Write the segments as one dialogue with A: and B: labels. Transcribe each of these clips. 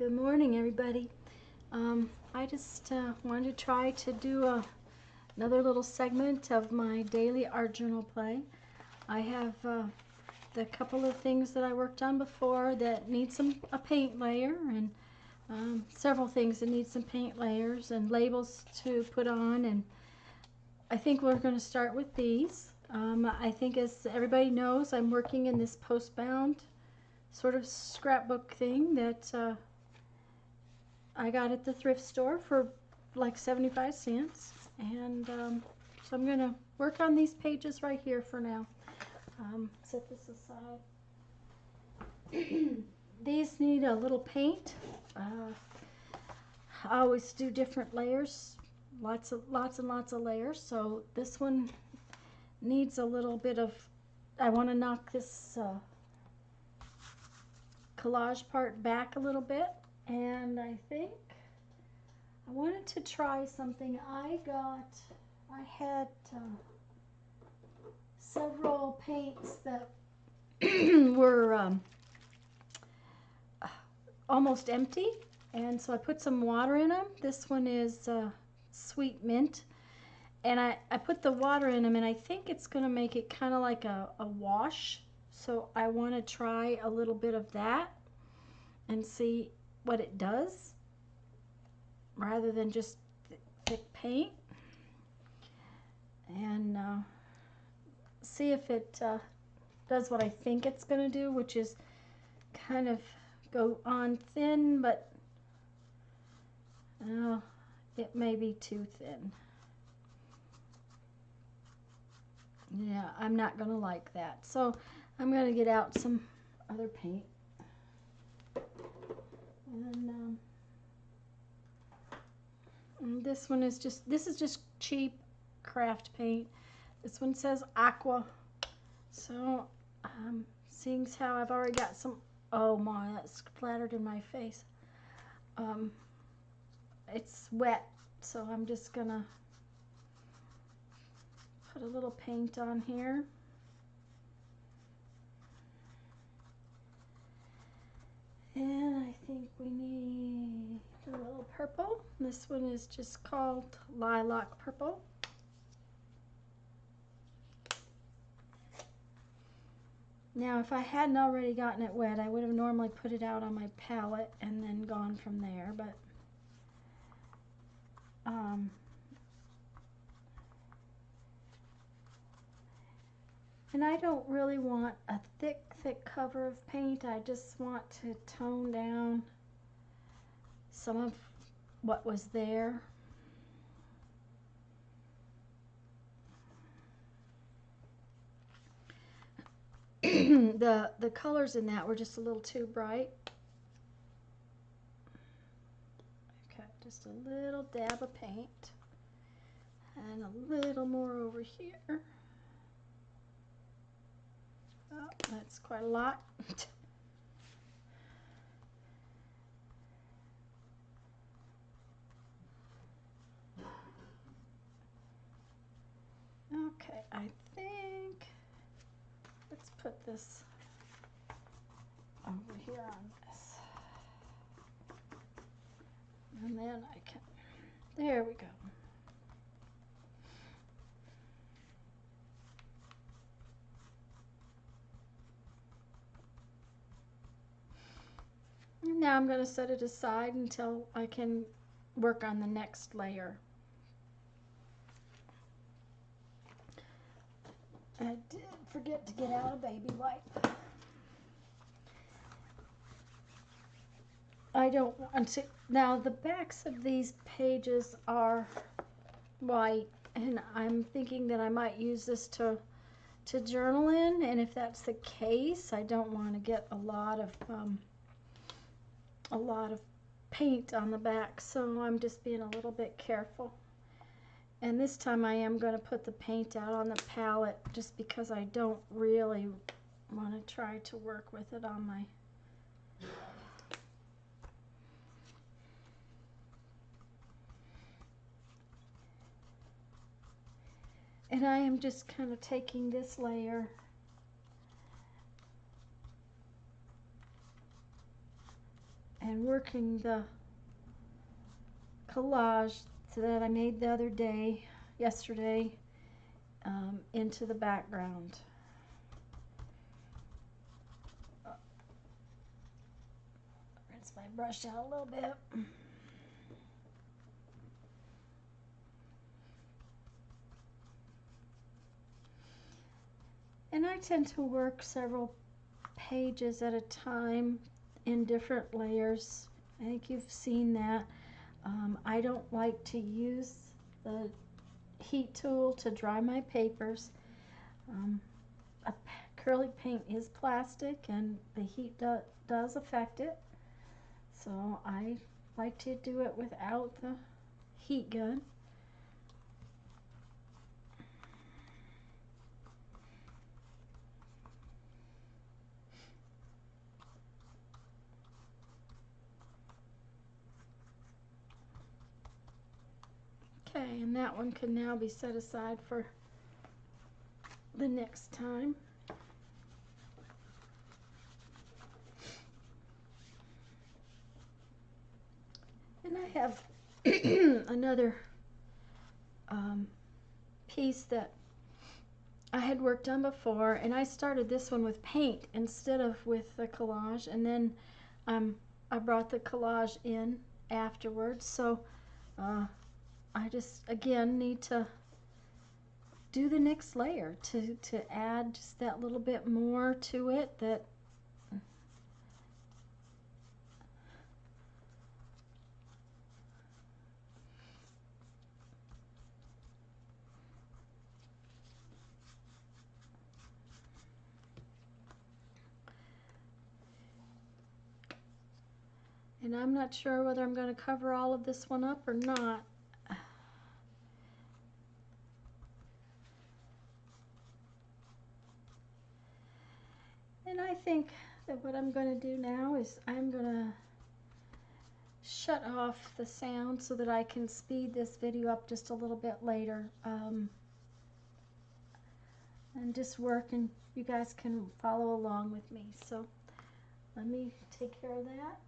A: Good morning, everybody. I just wanted to try to do another little segment of my daily art journal play. I have the couple of things that I worked on before that need a paint layer, and several things that need some paint layers and labels to put on. And I think we're going to start with these. I think, as everybody knows, I'm working in this post-bound sort of scrapbook thing that I got at the thrift store for like 75 cents. And so I'm going to work on these pages right here for now. Set this aside. These need a little paint. I always do different layers, lots and lots of layers. So this one needs a little bit of, I want to knock this collage part back a little bit. And I think I wanted to try something. I had several paints that were almost empty, and so I put some water in them. This one is sweet mint, and I put the water in them, and I think it's going to make it kind of like a wash. So I want to try a little bit of that and see what it does, rather than just thick paint, and see if it does what I think it's going to do, which is kind of go on thin, but it may be too thin. Yeah, I'm not going to like that. So I'm going to get out some other paint. And this one is just cheap craft paint. This one says aqua. So seeing how I've already got some, oh my, that's splattered in my face. It's wet, so I'm just gonna put a little paint on here. And I think we need a little purple. This one is just called Lilac Purple. Now, if I hadn't already gotten it wet, I would have normally put it out on my palette and then gone from there, but and I don't really want a thick cover of paint. I just want to tone down some of what was there. The colors in that were just a little too bright. Okay, just a little dab of paint and a little more over here. Oh, that's quite a lot. Okay, I think let's put this over here on this. And then I can, there we go. And now I'm going to set it aside until I can work on the next layer. I did forget to get out a baby wipe. I don't want to. Now the backs of these pages are white, and I'm thinking that I might use this to journal in, and if that's the case, I don't want to get a lot of paint on the back, so I'm just being a little bit careful. And this time I am going to put the paint out on the palette, just because I don't really want to try to work with it on my and I am just kind of taking this layer and working the collage that I made the other day, yesterday, into the background. Rinse my brush out a little bit. And I tend to work several pages at a time in different layers. I think you've seen that. I don't like to use the heat tool to dry my papers. Acrylic paint is plastic and the heat does affect it. So I like to do it without the heat gun. Okay, and that one can now be set aside for the next time. And I have another piece that I had worked on before, and I started this one with paint instead of with the collage, and then I brought the collage in afterwards. So I just again need to do the next layer to add just that little bit more to it. That and I'm not sure whether I'm going to cover all of this one up or not. And I think that what I'm going to do now is I'm going to shut off the sound so that I can speed this video up just a little bit later, and just work, and you guys can follow along with me. So let me take care of that.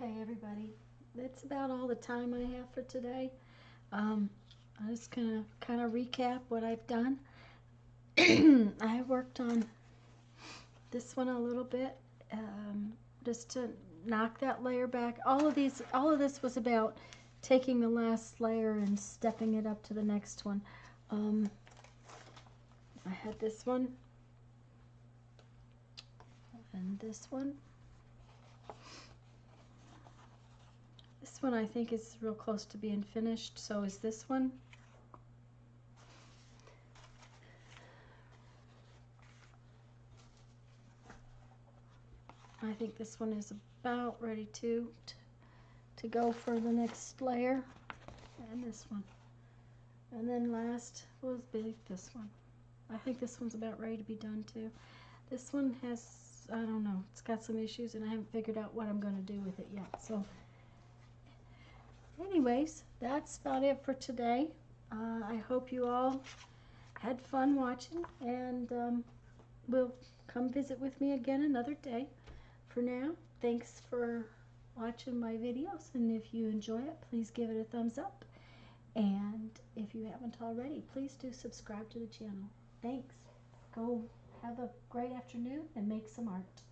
A: Okay, everybody, that's about all the time I have for today. I'm just gonna kind of recap what I've done. I worked on this one a little bit, just to knock that layer back. All of this was about taking the last layer and stepping it up to the next one. I had this one and this one. This one I think is real close to being finished, so is this one. I think this one is about ready to go for the next layer, and this one. And then last was this one. I think this one's about ready to be done too. This one has, I don't know, it's got some issues and I haven't figured out what I'm going to do with it yet. So anyways, that's about it for today. I hope you all had fun watching, and will come visit with me again another day. For now, thanks for watching my videos, and if you enjoy it, please give it a thumbs up. And if you haven't already, please do subscribe to the channel. Thanks. Go have a great afternoon and make some art.